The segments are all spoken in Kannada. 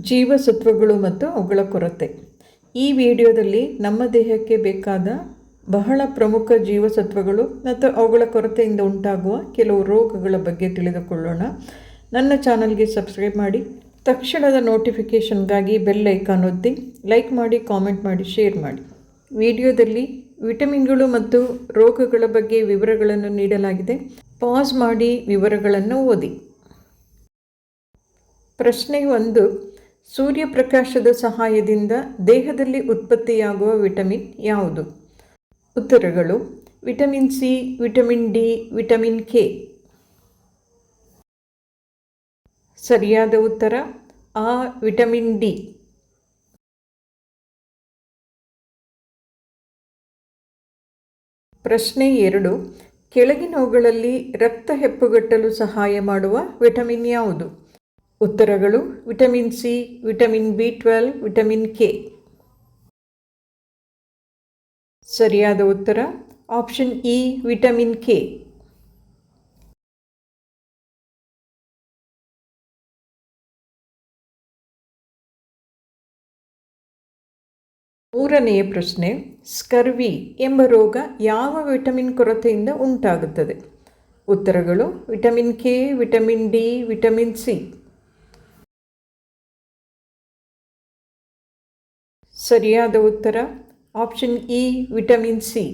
ಜೀವಸತ್ವಗಳು ಮತ್ತು ಅವುಗಳ ಕೊರತೆ. ಈ ವಿಡಿಯೋದಲ್ಲಿ ನಮ್ಮ ದೇಹಕ್ಕೆ ಬೇಕಾದ ಬಹಳ ಪ್ರಮುಖ ಜೀವಸತ್ವಗಳು ಮತ್ತು ಅವುಗಳ ಕೊರತೆಯಿಂದ ಉಂಟಾಗುವ ಕೆಲವು ರೋಗಗಳ ಬಗ್ಗೆ ತಿಳಿದುಕೊಳ್ಳೋಣ. ನನ್ನ ಚಾನಲ್ಗೆ ಸಬ್ಸ್ಕ್ರೈಬ್ ಮಾಡಿ, ತಕ್ಷಣದ ನೋಟಿಫಿಕೇಷನ್ಗಾಗಿ ಬೆಲ್ ಐಕಾನ್ ಒತ್ತಿ, ಲೈಕ್ ಮಾಡಿ, ಕಾಮೆಂಟ್ ಮಾಡಿ, ಶೇರ್ ಮಾಡಿ. ವಿಡಿಯೋದಲ್ಲಿ ವಿಟಮಿನ್ಗಳು ಮತ್ತು ರೋಗಗಳ ಬಗ್ಗೆ ವಿವರಗಳನ್ನು ನೀಡಲಾಗಿದೆ. ಪಾಸ್ ಮಾಡಿ ವಿವರಗಳನ್ನು ಓದಿ. ಪ್ರಶ್ನೆ 1. ಸೂರ್ಯಪ್ರಕಾಶದ ಸಹಾಯದಿಂದ ದೇಹದಲ್ಲಿ ಉತ್ಪತ್ತಿಯಾಗುವ ವಿಟಮಿನ್ ಯಾವುದು? ಉತ್ತರಗಳು: vitamin C, vitamin D, vitamin K. ಸರಿಯಾದ ಉತ್ತರ ಆ, ವಿಟಮಿನ್ ಡಿ. ಪ್ರಶ್ನೆ 2. ಕೆಳಗಿನವುಗಳಲ್ಲಿ ರಕ್ತ ಹೆಪ್ಪುಗಟ್ಟಲು ಸಹಾಯ ಮಾಡುವ ವಿಟಮಿನ್ ಯಾವುದು? ಉತ್ತರಗಳು: ವಿಟಮಿನ್ ಸಿ, ವಿಟಮಿನ್ ಬಿ12, ವಿಟಮಿನ್ ಕೆ. ಸರಿಯಾದ ಉತ್ತರ ಆಪ್ಷನ್ ಇ, ವಿಟಮಿನ್ ಕೆ. ಮೂರನೆಯ ಪ್ರಶ್ನೆ. ಸ್ಕರ್ವಿ ಎಂಬ ರೋಗ ಯಾವ ವಿಟಮಿನ್ ಕೊರತೆಯಿಂದ ಉಂಟಾಗುತ್ತದೆ? ಉತ್ತರಗಳು: vitamin K, vitamin D, vitamin C. ಸರಿಯಾದ ಉತ್ತರ ಆಪ್ಷನ್ ಇ, ವಿಟಮಿನ್ ಸಿ.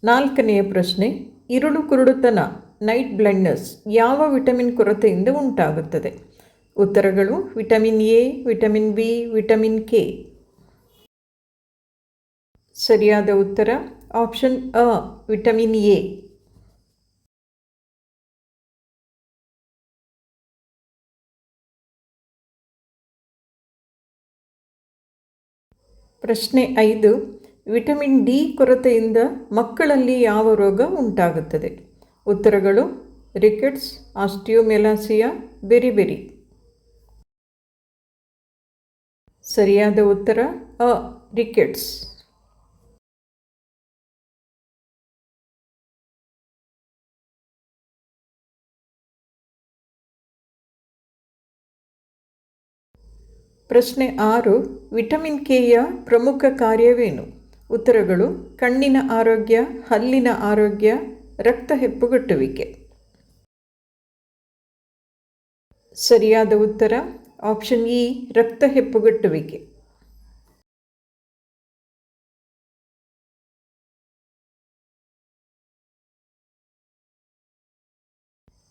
ನಾಲ್ಕನೆಯ ಪ್ರಶ್ನೆ. ಇರುಳು ಕುರುಡುತನ, ನೈಟ್ ಬ್ಲೈಂಡ್ನೆಸ್ ಯಾವ ವಿಟಮಿನ್ ಕೊರತೆಯಿಂದ ಉಂಟಾಗುತ್ತದೆ? ಉತ್ತರಗಳು: vitamin A, vitamin B, vitamin K. ಸರಿಯಾದ ಉತ್ತರ ಆಪ್ಷನ್ ಅ, ವಿಟಮಿನ್ ಎ. ಪ್ರಶ್ನೆ 5. ವಿಟಮಿನ್ ಡಿ ಕೊರತೆಯಿಂದ ಮಕ್ಕಳಲ್ಲಿ ಯಾವ ರೋಗ ಉಂಟಾಗುತ್ತದೆ? ಉತ್ತರಗಳು: ರಿಕೆಟ್ಸ್, ಆಸ್ಟಿಯೋಮೆಲಾಸಿಯಾ, ಬೆರಿಬೆರಿ. ಸರಿಯಾದ ಉತ್ತರ ಅ, ರಿಕೆಟ್ಸ್. ಪ್ರಶ್ನೆ 6. ವಿಟಮಿನ್ ಕೆಯ ಪ್ರಮುಖ ಕಾರ್ಯವೇನು? ಉತ್ತರಗಳು: ಕಣ್ಣಿನ ಆರೋಗ್ಯ, ಹಲ್ಲಿನ ಆರೋಗ್ಯ, ರಕ್ತ ಹೆಪ್ಪುಗಟ್ಟುವಿಕೆ. ಸರಿಯಾದ ಉತ್ತರ ಆಪ್ಷನ್ ಇ, ರಕ್ತ ಹೆಪ್ಪುಗಟ್ಟುವಿಕೆ.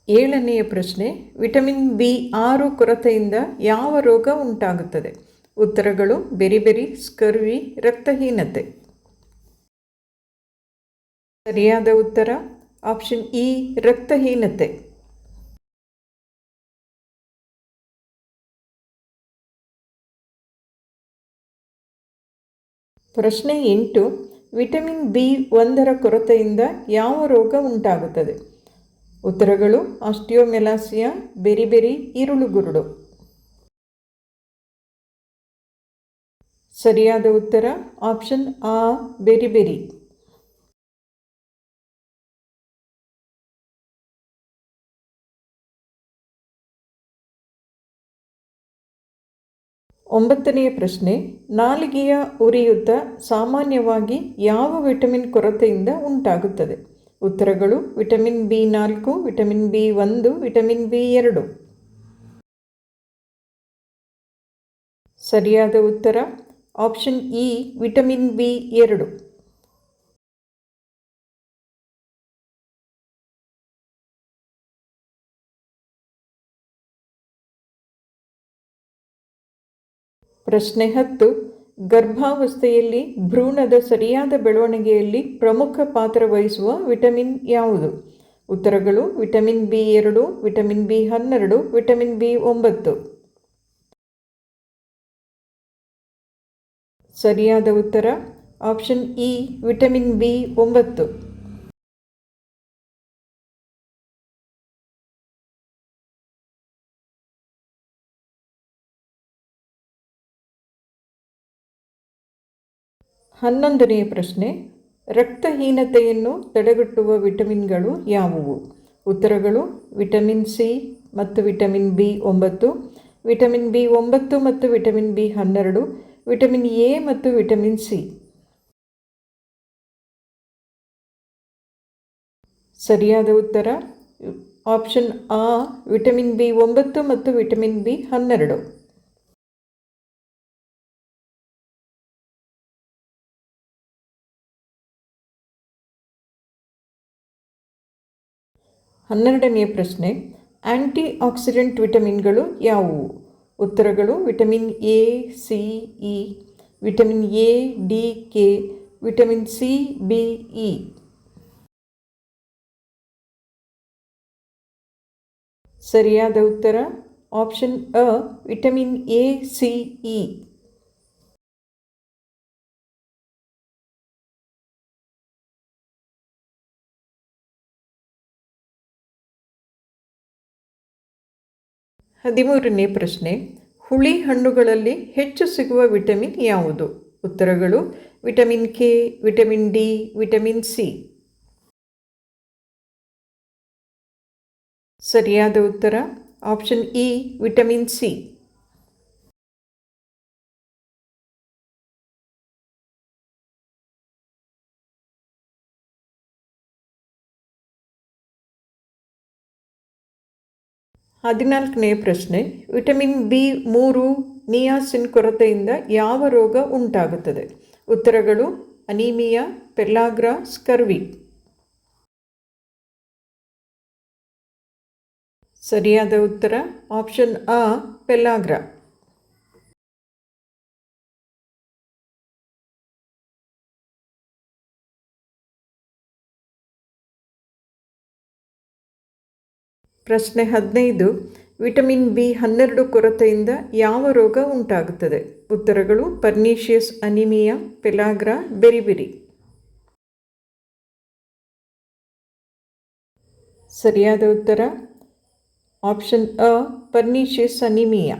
ಏಳನೆಯ ಪ್ರಶ್ನೆ. ವಿಟಮಿನ್ ಬಿ6 ಕೊರತೆಯಿಂದ ಯಾವ ರೋಗ ಉಂಟಾಗುತ್ತದೆ? ಉತ್ತರಗಳು: ಬೆರಿಬೆರಿ, ಸ್ಕರ್ವಿ, ರಕ್ತಹೀನತೆ. ಸರಿಯಾದ ಉತ್ತರ ಆಪ್ಷನ್ ಇ, ರಕ್ತಹೀನತೆ. ಪ್ರಶ್ನೆ 8. ವಿಟಮಿನ್ ಬಿ1 ಕೊರತೆಯಿಂದ ಯಾವ ರೋಗ ಉಂಟಾಗುತ್ತದೆ? ಉತ್ತರಗಳು: ಆಸ್ಟಿಯೋಮೆಲಾಸಿಯಾ, ಬೆರಿಬೆರಿ, ಇರುಳುಗುರುಡು. ಸರಿಯಾದ ಉತ್ತರ ಆಪ್ಷನ್ ಆ, ಬೆರಿಬೆರಿ. ಒಂಬತ್ತನೆಯ ಪ್ರಶ್ನೆ. ನಾಲಿಗೆಯ ಉರಿಯೂತ ಸಾಮಾನ್ಯವಾಗಿ ಯಾವ ವಿಟಮಿನ್ ಕೊರತೆಯಿಂದ ಉಂಟಾಗುತ್ತದೆ? ಉತ್ತರಗಳು: vitamin B four, vitamin B one, vitamin B two. ಸರಿಯಾದ ಉತ್ತರ ಆಪ್ಷನ್ ಇ, ವಿಟಮಿನ್ ಬಿ2. ಪ್ರಶ್ನೆ 10. ಗರ್ಭಾವಸ್ಥೆಯಲ್ಲಿ ಭ್ರೂಣದ ಸರಿಯಾದ ಬೆಳವಣಿಗೆಯಲ್ಲಿ ಪ್ರಮುಖ ಪಾತ್ರ ವಹಿಸುವ ವಿಟಮಿನ್ ಯಾವುದು? ಉತ್ತರಗಳು: ವಿಟಮಿನ್ ಬಿ2, ವಿಟಮಿನ್ ಬಿ12, ವಿಟಮಿನ್ ಬಿ9. ಸರಿಯಾದ ಉತ್ತರ ಆಪ್ಷನ್ ಇ, ವಿಟಮಿನ್ ಬಿ9. 11ನೇ ಪ್ರಶ್ನೆ, ರಕ್ತಹೀನತೆಯನ್ನು ತಡೆಗಟ್ಟುವ ವಿಟಮಿನ್ಗಳು ಯಾವುವು? ಉತ್ತರಗಳು ವಿಟಮಿನ್ ಸಿ ಮತ್ತು ವಿಟಮಿನ್ ಬಿ9, ವಿಟಮಿನ್ ಬಿ9 ಮತ್ತು ವಿಟಮಿನ್ ಬಿ12, ವಿಟಮಿನ್ ಎ ಮತ್ತು ವಿಟಮಿನ್ ಸಿ. ಸರಿಯಾದ ಉತ್ತರ ಆಪ್ಷನ್ ಆ, ವಿಟಮಿನ್ ಬಿ9 ಮತ್ತು ವಿಟಮಿನ್ ಬಿ12. 12ನೇ ಪ್ರಶ್ನೆ, ಆಂಟಿ ಆಕ್ಸಿಡೆಂಟ್ ವಿಟಮಿನ್ಗಳು ಯಾವುವು? ಉತ್ತರಗಳು vitamin A, C, E, vitamin A, D, K, vitamin C, B, E. ಸರಿಯಾದ ಉತ್ತರ ಆಪ್ಷನ್ ಅ, ವಿಟಮಿನ್ ಎ, ಸಿ, ಇ. 13ನೇ ಪ್ರಶ್ನೆ, ಹುಳಿ ಹಣ್ಣುಗಳಲ್ಲಿ ಹೆಚ್ಚು ಸಿಗುವ ವಿಟಮಿನ್ ಯಾವುದು? ಉತ್ತರಗಳು vitamin K, vitamin D, vitamin C. ಸರಿಯಾದ ಉತ್ತರ ಆಪ್ಷನ್ ಇ, ವಿಟಮಿನ್ ಸಿ. 14ನೇ ಪ್ರಶ್ನೆ, ವಿಟಮಿನ್ ಬಿ3 ನಿಯಾಸಿನ್ ಕೊರತೆಯಿಂದ ಯಾವ ರೋಗ ಉಂಟಾಗುತ್ತದೆ? ಉತ್ತರಗಳು ಅನೀಮಿಯಾ, ಪೆಲ್ಲಾಗ್ರಾ, ಸ್ಕರ್ವಿ. ಸರಿಯಾದ ಉತ್ತರ ಆಪ್ಷನ್ ಆ, ಪೆಲ್ಲಾಗ್ರಾ. 15, ವಿಟಮಿನ್ ಬಿ12 ಕೊರತೆಯಿಂದ ಯಾವ ರೋಗ ಉಂಟಾಗುತ್ತದೆ? ಉತ್ತರಗಳು ಪರ್ನೀಷಿಯಸ್ ಅನಿಮಿಯಾ, ಪೆಲ್ಲಾಗ್ರಾ, ಬೆರಿಬೆರಿ. ಸರಿಯಾದ ಉತ್ತರ ಆಪ್ಷನ್ ಅ, ಪರ್ನೀಷಿಯಸ್ ಅನಿಮಿಯಾ.